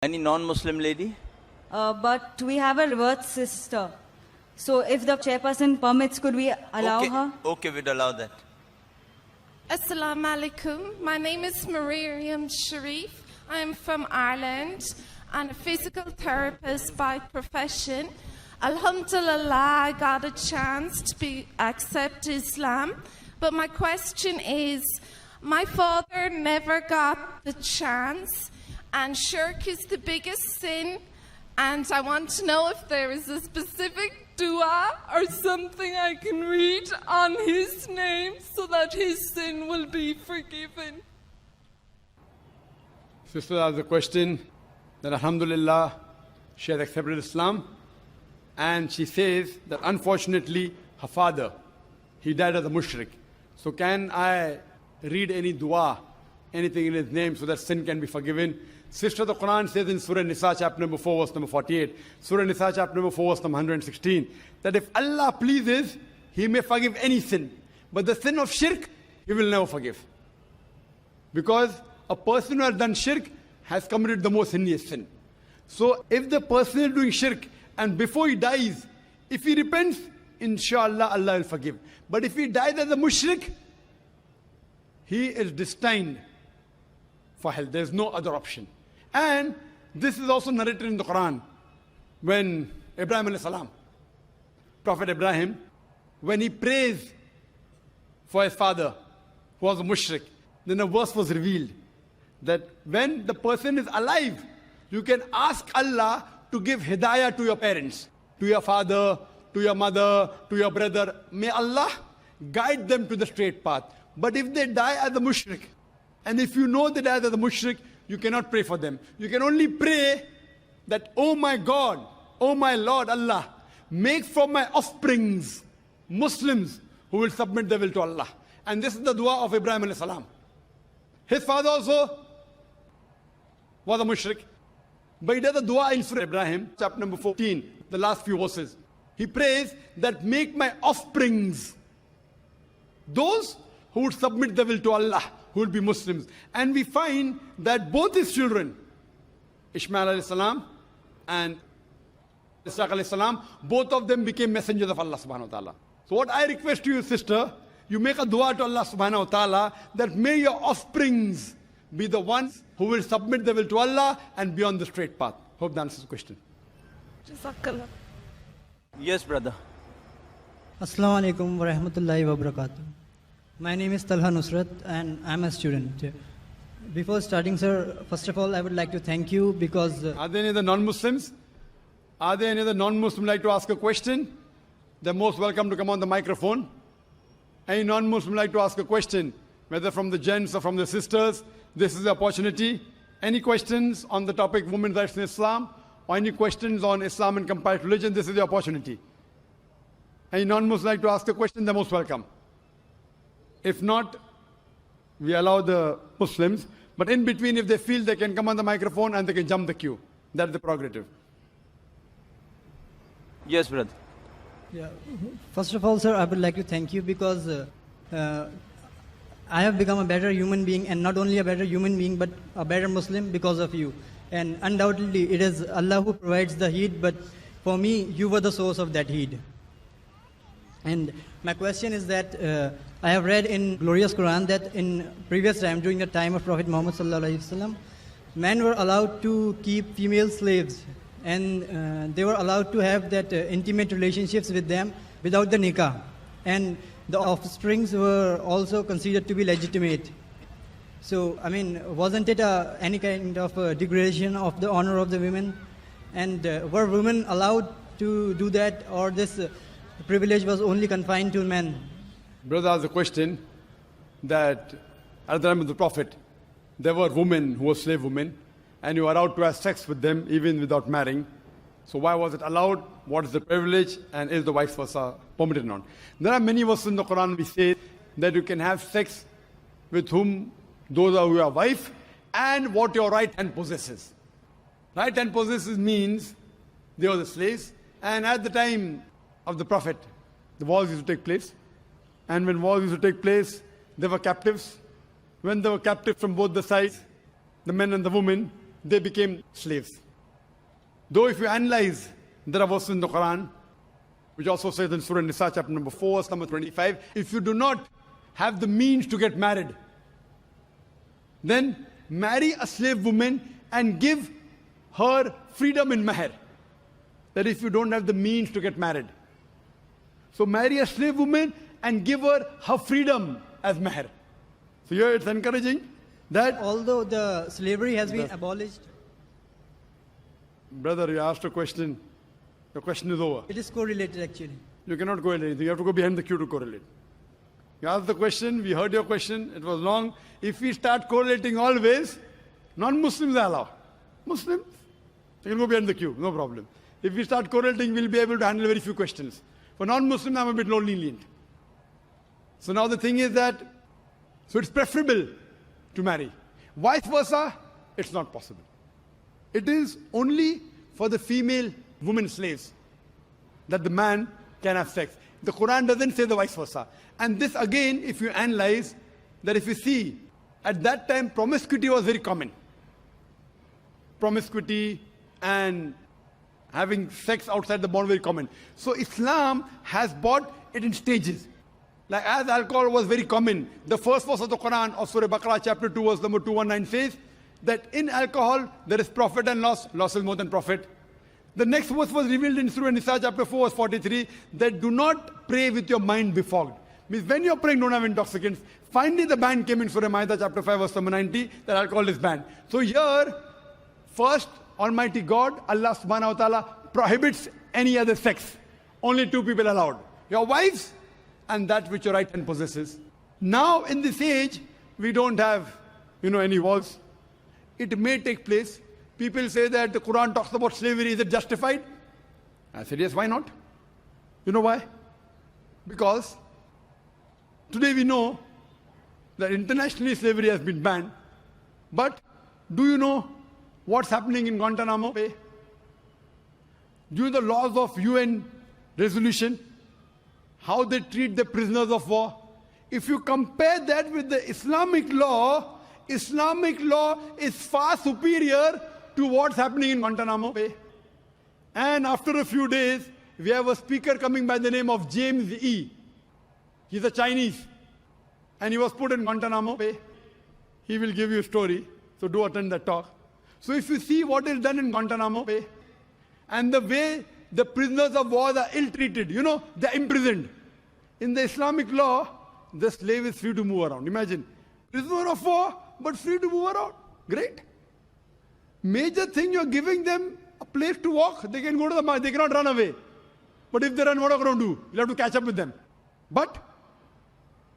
Any non-Muslim lady? But we have a reverse sister. So if the chairperson permits, could we allow her? Okay, we'd allow that. Assalamu alaikum. My name is Mariam Sharif. I'm from Ireland and a physical therapist by profession. Alhamdulillah, I got a chance to accept Islam. But my question is, my father never got the chance, and shirk is the biggest sin. And I want to know if there is a specific dua or something I can read on his name so that his sin will be forgiven. Sister asked the question that alhamdulillah, she has accepted Islam, and she says that unfortunately her father, he died as a mushrik. So can I read any dua, anything in his name so that sin can be forgiven? Sister, the Quran says in Surah Nisa chapter number 4 verse number 48, Surah Nisa chapter number 4 verse number 116, that if Allah pleases, He may forgive any sin. But the sin of shirk, He will never forgive. Because a person who has done shirk has committed the most heinous sin. So if the person is doing shirk and before he dies, if he repents, inshallah Allah will forgive. But if he dies as a mushrik, he is destined for hell. There is no other option. And this is also narrated in the Quran. When Ibrahim alayhi salam, Prophet Ibrahim, when he prays for his father, who was a mushrik, then a verse was revealed that when the person is alive, you can ask Allah to give hidayah to your parents, to your father, to your mother, to your brother. May Allah guide them to the straight path. But if they die as a mushrik, and if you know they died as a mushrik, you cannot pray for them. You can only pray that, oh my God, oh my Lord Allah, make from my offsprings Muslims who will submit their will to Allah. And this is the dua of Ibrahim alayhi salam. His father also was a mushrik. But he does a dua in Surah Ibrahim, chapter number 14, the last few verses. He prays that make my offsprings those who would submit their will to Allah, who will be Muslims. And we find that both his children, Ishmael alayhi salam and Ishaq alayhi salam, both of them became messengers of Allah subhanahu wa ta'ala. So what I request to you, sister, you make a dua to Allah subhanahu wa ta'ala that may your offsprings be the ones who will submit their will to Allah and be on the straight path. Hope that answers the question. Jazakallah. Yes, brother. Assalamu alaikum wa rahmatullahi wa barakatuh. My name is Talha Nusrat and I'm a student. Before starting, sir, first of all, I would like to thank you because... Are there any other non-Muslims? Are there any other non-Muslim like to ask a question? They're most welcome to come on the microphone. Any non-Muslim like to ask a question, whether from the gents or from the sisters? This is the opportunity. Any questions on the topic women's rights in Islam? Or any questions on Islam and comparative religion? This is the opportunity. Any non-Muslim like to ask a question? They're most welcome. If not, we allow the Muslims. But in between, if they feel, they can come on the microphone and they can jump the queue. That's the prerogative. Yes, brother. Yeah. First of all, sir, I would like to thank you because I have become a better human being, and not only a better human being, but a better Muslim because of you. And undoubtedly, it is Allah who provides the heed, but for me, you were the source of that heed. And my question is that I have read in glorious Quran that in previous time, during the time of Prophet Muhammad sallallahu alaihi wasallam, men were allowed to keep female slaves, and they were allowed to have that intimate relationships with them without the nikah. And the offsprings were also considered to be legitimate. So, I mean, wasn't it any kind of degradation of the honor of the women? And were women allowed to do that, or this privilege was only confined to men? Brother asked the question that at the time of the Prophet, there were women who were slave women, and you were allowed to have sex with them even without marrying. So why was it allowed? What is the privilege? And is the vice versa permitted or not? There are many verses in the Quran which say that you can have sex with whom those are your wife and what your right hand possesses. Right hand possesses means they were the slaves, and at the time of the Prophet, the wars used to take place. And when wars used to take place, there were captives. When they were captive from both the sides, the men and the women, they became slaves. Though if you analyze, there are verses in the Quran, which also says in Surah Nisa, chapter number 4, verse number 25, if you do not have the means to get married, then marry a slave woman and give her freedom in mahr. That if you don't have the means to get married. So marry a slave woman and give her freedom as mahr. So here it's encouraging that... Although the slavery has been abolished, Brother, you asked a question. The question is over. it is correlated actually. You cannot correlate. You have to go behind the queue to correlate. You asked the question, we heard your question, it was long. If we start correlating always, non-Muslims are allowed. Muslims, you can go behind the queue, no problem. If we start correlating, we'll be able to handle very few questions. For non-Muslims, I'm a bit more lenient. So now the thing is that, so it's preferable to marry. Vice versa, it's not possible. It is only for the female women slaves that the man can have sex. The Quran doesn't say the vice versa. And this again, if you analyze, that if you see, at that time promiscuity was very common. Promiscuity and having sex outside the bond very common. So Islam has brought it in stages. Like as alcohol was very common, the first verse of the Quran of Surah Baqarah chapter 2 verse number 219 says that in alcohol there is profit and loss. Loss is more than profit. The next verse was revealed in Surah Nisa chapter 4 verse 43 that do not pray with your mind befogged. Means when you're praying, don't have intoxicants. Finally the ban came in Surah Ma'idah chapter 5 verse number 90 that alcohol is banned. So here, first Almighty God, Allah subhanahu wa ta'ala prohibits any other sex. Only two people allowed. Your wives and that which your right hand possesses. Now in this age, we don't have, any walls. It may take place. People say that the Quran talks about slavery. Is it justified? I said, yes, why not? You know why? Because today we know that internationally slavery has been banned. But do you know what's happening in Guantanamo Bay? Due to the laws of UN resolution, how they treat the prisoners of war. If you compare that with the Islamic law is far superior to what's happening in Guantanamo Bay. And after a few days, we have a speaker coming by the name of James E. He's a Chinese. And he was put in Guantanamo Bay. He will give you a story. So do attend that talk. So if you see what is done in Guantanamo Bay, and the way the prisoners of war are ill-treated, they're imprisoned. In the Islamic law, the slave is free to move around. Imagine, prisoner of war, but free to move around. Great. Major thing, you're giving them a place to walk. They can go to the market, they cannot run away. But if they run, what are you going to do? You'll have to catch up with them. But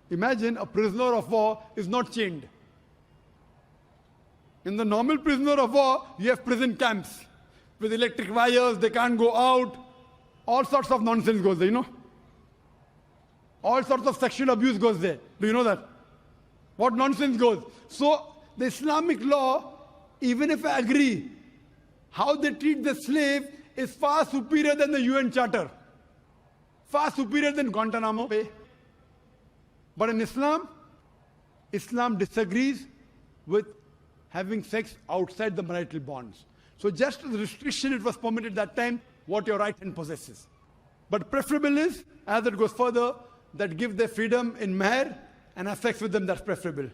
imagine a prisoner of war is not chained. In the normal prisoner of war, you have prison camps. With electric wires, they can't go out. All sorts of nonsense goes there, All sorts of sexual abuse goes there. Do you know that? What nonsense goes? So, the Islamic law, even if I agree, how they treat the slave is far superior than the UN Charter. Far superior than Guantanamo Bay. But in Islam disagrees with having sex outside the marital bonds. So just as a restriction, it was permitted that time, what your right hand possesses. But preferable is, as it goes further, that give their freedom in mahr and have sex with them, that's preferable.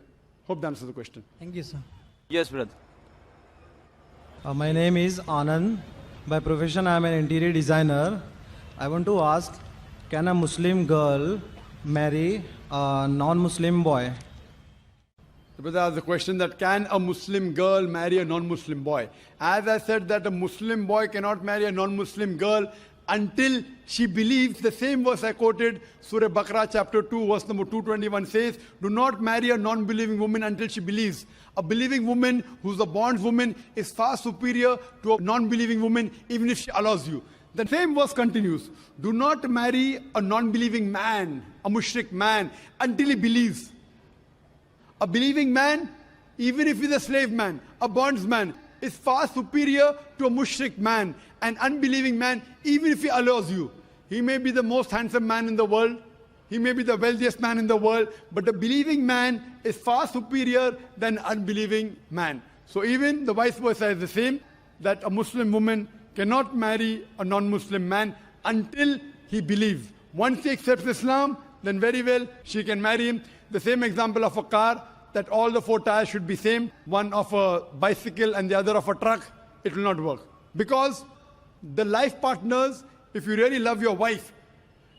Hope that answers the question. Thank you, sir. Yes, brother. My name is Anand. By profession, I am an interior designer. I want to ask, can a Muslim girl marry a non-Muslim boy? The brother asked the question that can a Muslim girl marry a non-Muslim boy? As I said that a Muslim boy cannot marry a non-Muslim girl until she believes. The same verse I quoted, Surah Baqarah chapter 2 verse number 221 says, do not marry a non-believing woman until she believes. A believing woman who's a bondswoman is far superior to a non-believing woman even if she allows you. The same verse continues, do not marry a non-believing man, a mushrik man, until he believes. A believing man, even if he's a slave man, a bondsman, is far superior to a mushrik man. An unbelieving man, even if he allows you. He may be the most handsome man in the world, he may be the wealthiest man in the world, but a believing man is far superior than an unbelieving man. So even the vice versa is the same, that a Muslim woman cannot marry a non-Muslim man until he believes. Once he accepts Islam, then very well, she can marry him. The same example of a car, that all the 4 tires should be same, one of a bicycle and the other of a truck, it will not work. Because the life partners, if you really love your wife,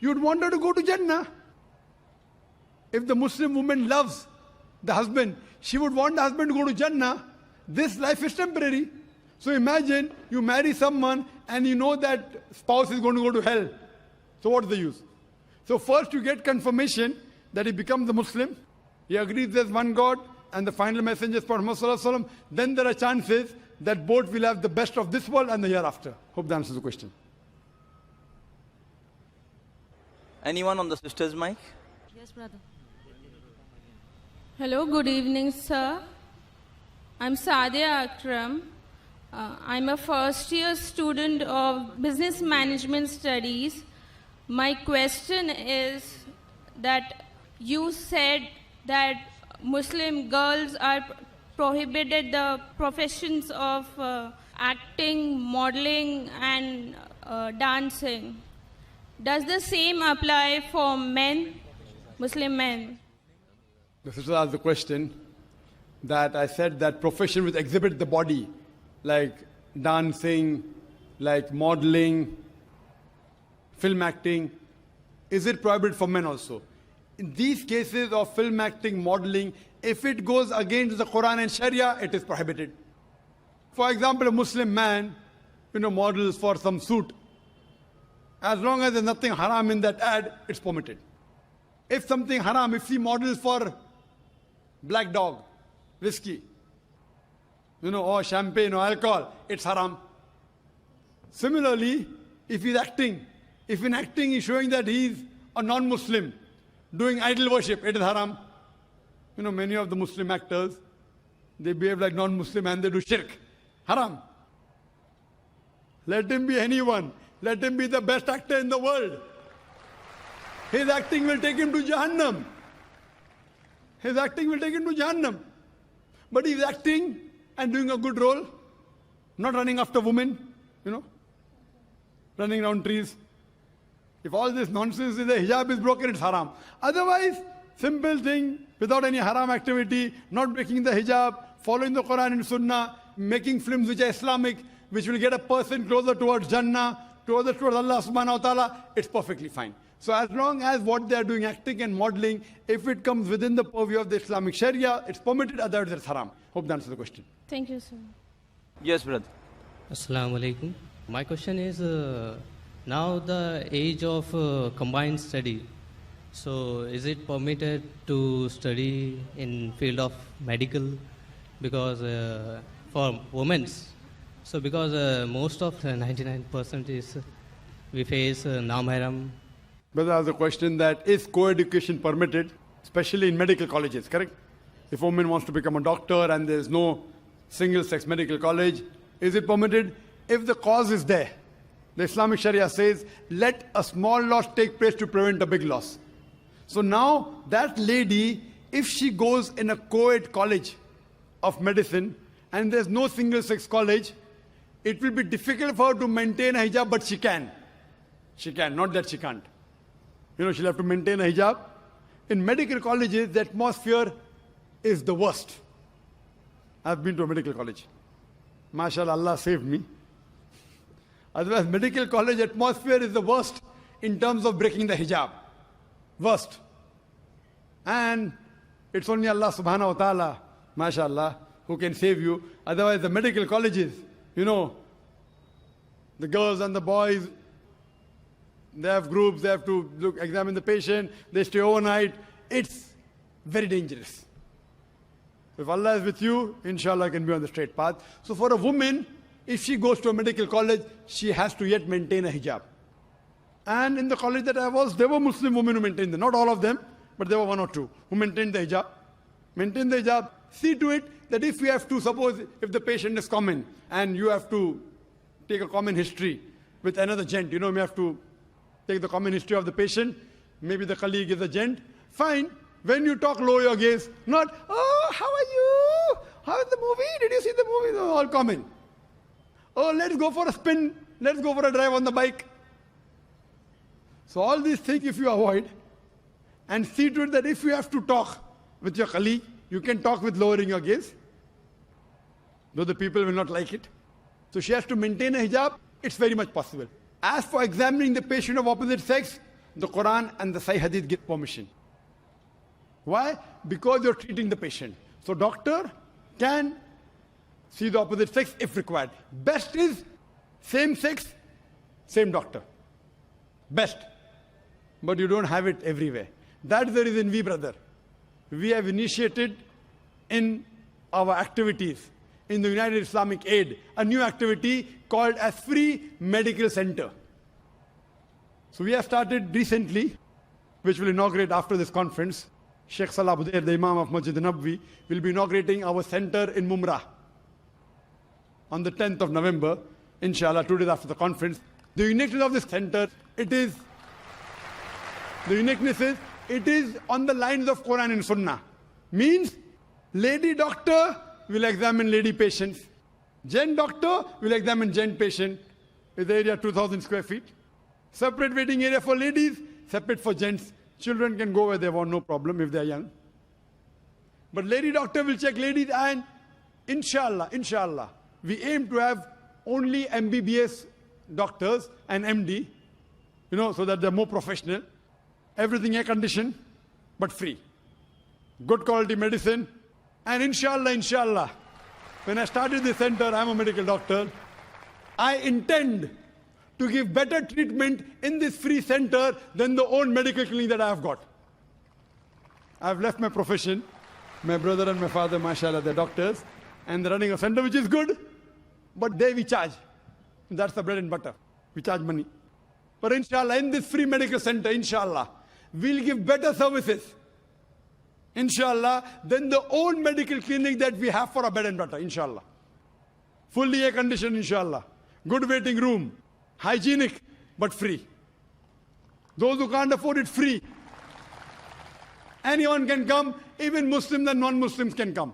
you would want her to go to Jannah. If the Muslim woman loves the husband, she would want the husband to go to Jannah. This life is temporary. So imagine you marry someone and you know that spouse is going to go to hell. So what's the use? So first you get confirmation that he becomes a Muslim. He agrees there's one God and the final messenger is Prophet Muhammad. Then there are chances that both will have the best of this world and the hereafter. Hope that answers the question. Anyone on the sister's mic? Yes, brother. Hello, good evening, sir. I'm Sadia Akram. I'm a first-year student of Business Management Studies. My question is that you said that Muslim girls are prohibited the professions of acting, modeling, and dancing. Does the same apply for men, Muslim men? The sister asked the question that I said that profession which exhibit the body, like dancing, like modeling, film acting, is it prohibited for men also? In these cases of film acting, modeling, if it goes against the Quran and Sharia, it is prohibited. For example, a Muslim man, models for some suit. As long as there's nothing haram in that ad, it's permitted. If something haram, if he models for black dog, whiskey, or champagne or alcohol, it's haram. Similarly, if he's acting, if in acting he's showing that he's a non-Muslim, doing idol worship, it is haram. Many of the Muslim actors, they behave like non-Muslim and they do shirk. Haram. Let him be anyone. Let him be the best actor in the world. His acting will take him to Jahannam. His acting will take him to Jahannam. But he's acting and doing a good role, not running after women, running around trees. If all this nonsense is the hijab is broken, it's haram. Otherwise, simple thing, without any haram activity, not breaking the hijab, following the Quran and Sunnah, making films which are Islamic, which will get a person closer towards Jannah, towards Allah subhanahu wa ta'ala, it's perfectly fine. So as long as what they are doing, acting and modeling, if it comes within the purview of the Islamic Sharia, it's permitted, otherwise it's haram. Hope that answers the question. Thank you, sir. Yes, brother. Assalamu alaikum. My question is, now the age of combined study, so is it permitted to study in field of medical? Because for women, so because most of 99% is we face non-mahram. Brother has a question that is co-education permitted, especially in medical colleges, correct? If a woman wants to become a doctor and there is no single-sex medical college, is it permitted? If the cause is there, the Islamic Sharia says, let a small loss take place to prevent a big loss. So now that lady, if she goes in a co-ed college of medicine and there's no single-sex college, it will be difficult for her to maintain a hijab, but she can. She can, not that she can't. She'll have to maintain a hijab. In medical colleges, the atmosphere is the worst. I've been to a medical college. MashaAllah, Allah saved me. Otherwise, medical college atmosphere is the worst in terms of breaking the hijab. Worst. And it's only Allah subhanahu wa ta'ala, MashaAllah, who can save you. Otherwise, the medical colleges, the girls and the boys, they have groups, they have to examine the patient, they stay overnight. It's very dangerous. If Allah is with you, inshallah, can be on the straight path. So for a woman, if she goes to a medical college, she has to yet maintain a hijab. And in the college that I was, there were Muslim women who maintained them. Not all of them, but there were one or two who maintained the hijab. Maintain the hijab. See to it that if you have to, suppose if the patient is common and you have to take a common history with another gent, you have to take the common history of the patient, maybe the colleague is a gent, fine. When you talk, lower your gaze, not, oh, how are you? how is the movie? Did you see the movie? They're all coming. Oh, let's go for a spin. Let's go for a drive on the bike. So all these things if you avoid and see to it that if you have to talk with your colleague, you can talk with lowering your gaze, though the people will not like it. So she has to maintain a hijab. It's very much possible. As for examining the patient of opposite sex, the Quran and the Sahih Hadith give permission. Why? Because you're treating the patient. So doctor can see the opposite sex if required. Best is same sex, same doctor. Best. But you don't have it everywhere. That's the reason we have initiated in our activities in the United Islamic Aid a new activity called as Free Medical Center. So we have started recently, which will inaugurate after this conference. Sheikh Salah Budair, the Imam of Masjid Nabwi, will be inaugurating our center in Mumrah on the 10th of November, inshallah, 2 days after the conference. The uniqueness of this center, it is on the lines of Quran and Sunnah. Means, lady doctor will examine lady patients. Gent doctor will examine gent patient. With the area 2,000 square feet. Separate waiting area for ladies, separate for gents. Children can go where they want, no problem if they are young. But lady doctor will check ladies, and inshallah, we aim to have only MBBS doctors and MD, so that they're more professional. Everything air conditioned, but free. Good quality medicine. And inshallah, when I started this center, I'm a medical doctor, I intend to give better treatment in this free center than the own medical clinic that I have got. I've left my profession. My brother and my father, mashallah, they're doctors, and they're running a center which is good, but there we charge. That's the bread and butter. We charge money. But inshallah, in this free medical center, inshallah, we'll give better services, inshallah, than the own medical clinic that we have for our bread and butter, inshallah. Fully air conditioned, inshallah. Good waiting room. Hygienic, but free. Those who can't afford it, free. Anyone can come, even Muslims and non-Muslims can come.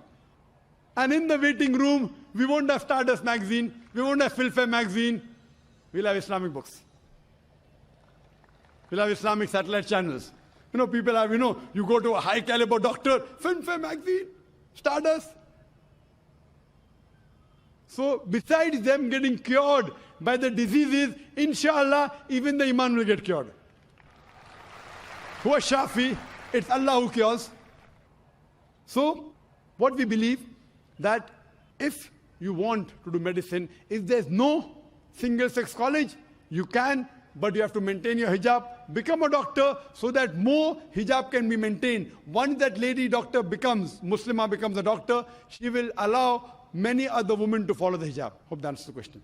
And in the waiting room, we won't have Stardust magazine, we won't have Filfare magazine, we'll have Islamic books. We'll have Islamic satellite channels. People have, you go to a high caliber doctor, Filfare magazine, Stardust. So besides them getting cured by the diseases, inshallah, even the iman will get cured. Who is Shafi? It's Allah who cures. So, what we believe, that if you want to do medicine, if there's no single-sex college, you can, but you have to maintain your hijab, become a doctor so that more hijab can be maintained. Once that lady doctor becomes, Muslimah becomes a doctor, she will allow many other women to follow the hijab. Hope that answers the question.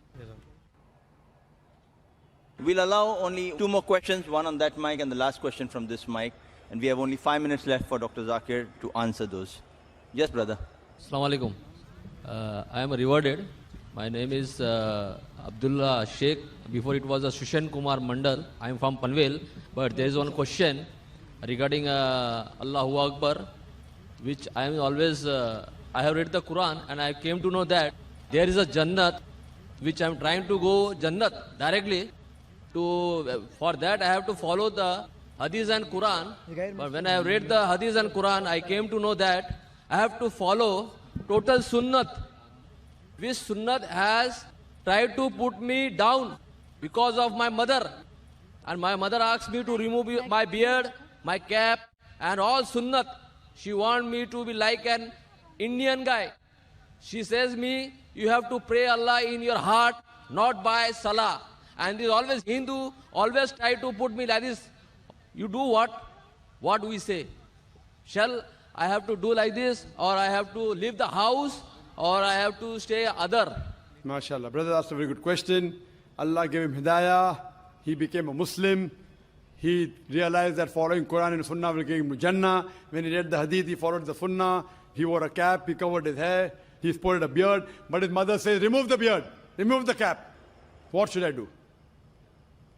We'll allow only 2 more questions, one on that mic and the last question from this mic. And we have only 5 minutes left for Dr. ذاكر to answer those. Yes, brother. Assalamu alaikum. I am rewarded. My name is Abdullah Sheikh. Before it was a Shushan Kumar Mandal. I am from Panvel. But there is one question regarding Allahu Akbar, which I am always, I have read the Quran and I came to know that there is a Jannat, which I am trying to go Jannat directly. For that I have to follow the Hadith and Quran. But when I have read the Hadith and Quran, I came to know that I have to follow total Sunnat, which Sunnat has tried to put me down because of my mother. And my mother asked me to remove my beard, my cap, and all Sunnat. She wants me to be like an Indian guy. She says me, you have to pray Allah in your heart, not by Salah. And this always Hindu, always try to put me like this. You do what? What we say? Shall I have to do like this, or I have to leave the house, or I have to stay other? MashaAllah. Brother asked a very good question. Allah gave him hidayah. He became a Muslim. He realized that following Quran and Sunnah will give him Jannah. When he read the Hadith, he followed the Sunnah. He wore a cap, he covered his hair, he sported a beard. But his mother says, remove the beard, remove the cap. What should I do?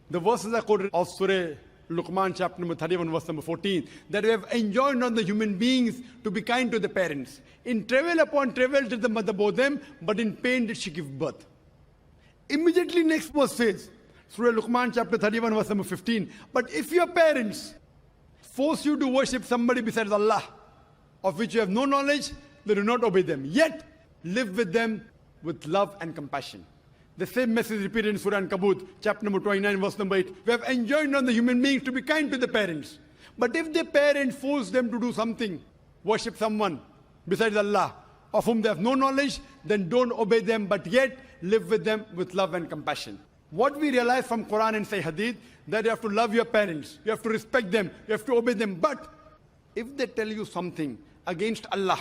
The verses are quoted of Surah Luqman chapter number 31, verse number 14, that we have enjoined on the human beings to be kind to the parents. In travail upon travail did the mother bore them, but in pain did she give birth. Immediately next verse says, Surah Luqman chapter 31, verse number 15, but if your parents force you to worship somebody besides Allah, of which you have no knowledge, then do not obey them. Yet live with them with love and compassion. The same message repeated in Surah Ankabut, chapter number 29, verse number 8. We have enjoined on the human beings to be kind to the parents. But if the parents force them to do something, worship someone besides Allah, of whom they have no knowledge, then don't obey them, but yet live with them with love and compassion. What we realize from Quran and Sahih Hadith, that you have to love your parents, you have to respect them, you have to obey them. But if they tell you something against Allah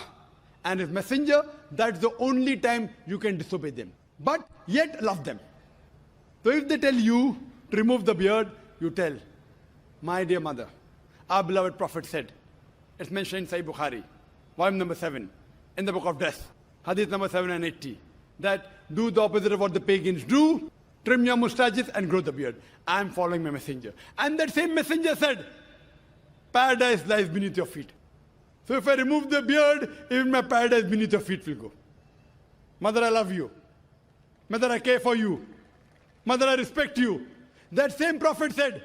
and His Messenger, that's the only time you can disobey them. But yet love them. So if they tell you to remove the beard, you tell, my dear mother, our beloved Prophet said, it's mentioned in Sahih Bukhari, volume number 7, in the book of death, hadith number 780, that do the opposite of what the pagans do, trim your mustaches and grow the beard. I am following my messenger. And that same messenger said, paradise lies beneath your feet. So if I remove the beard, even my paradise beneath your feet will go. Mother, I love you. Mother, I care for you. Mother, I respect you. That same prophet said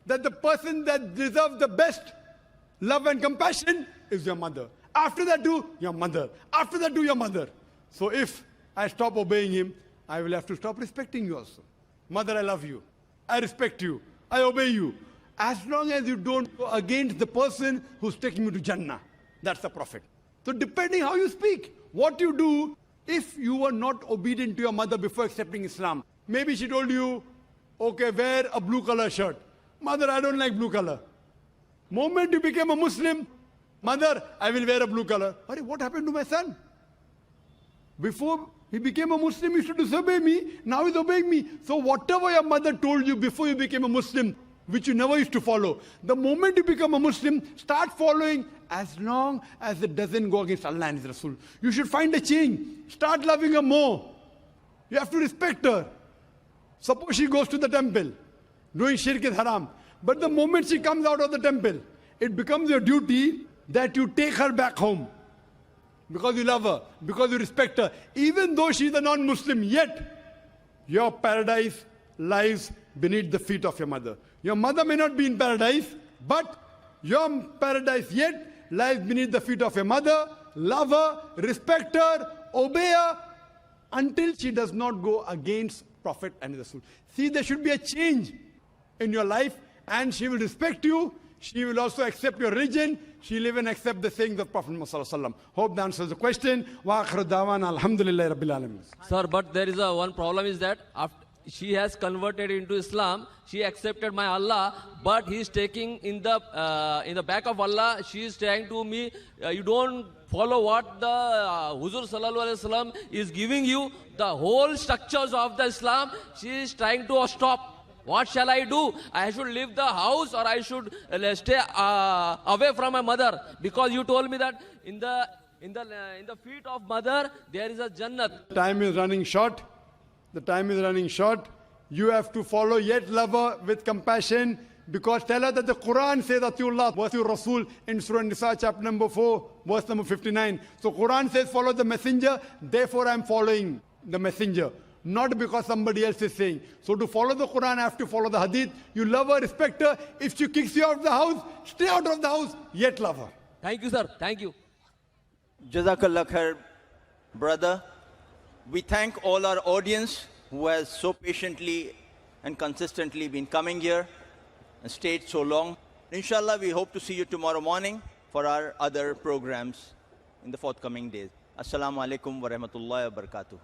that the person that deserves the best love and compassion is your mother. After that, do your mother. After that, do your mother. So if I stop obeying him, I will have to stop respecting you also. Mother, I love you. I respect you. I obey you. As long as you don't go against the person who's taking you to Jannah. That's the prophet. So depending how you speak, what you do, if you were not obedient to your mother before accepting Islam, maybe she told you, okay, wear a blue color shirt. Mother, I don't like blue color. Moment you became a Muslim, mother, I will wear a blue color. What happened to my son? Before he became a Muslim, he used to disobey me. Now he's obeying me. So whatever your mother told you before you became a Muslim, which you never used to follow, the moment you become a Muslim, start following as long as it doesn't go against Allah and His Rasul. You should find a change. Start loving her more. You have to respect her. Suppose she goes to the temple, doing shirk is haram. But the moment she comes out of the temple, it becomes your duty that you take her back home. Because you love her, because you respect her. Even though she is a non-Muslim, yet your paradise lies beneath the feet of your mother. Your mother may not be in paradise, but your paradise yet lies beneath the feet of your mother. Love her, respect her, obey her, until she does not go against Prophet and Rasul. See, there should be a change in your life, and she will respect you. She will also accept your religion. She will even accept the sayings of Prophet Muhammad. Hope that answers the question. Wa akhir da'wana alhamdulillahi rabbil alamin. Sir, but there is one problem is that after she has converted into Islam, she accepted my Allah, but he is taking in the back of Allah, she is saying to me, you don't follow what the Huzur Sallallahu Alaihi Wasallam is giving you, the whole structures of the Islam, she is trying to stop. What shall I do? I should leave the house or I should stay away from my mother? Because you told me that in the feet of mother there is a Jannat. Time is running short. The time is running short. You have to follow, yet love her with compassion. Because tell her that the Quran says, Atiullah wa atiur Rasul in Surah Nisa chapter number 4, verse number 59. So Quran says, follow the messenger. Therefore I am following the messenger. Not because somebody else is saying. So to follow the Quran, I have to follow the Hadith. You love her, respect her. If she kicks you out of the house, stay out of the house, yet love her. Thank you, sir. Thank you. Jazakallah khair, brother. We thank all our audience who has so patiently and consistently been coming here and stayed so long. Inshallah, we hope to see you tomorrow morning for our other programs in the forthcoming days. Assalamu alaikum wa rahmatullahi wa barakatuh.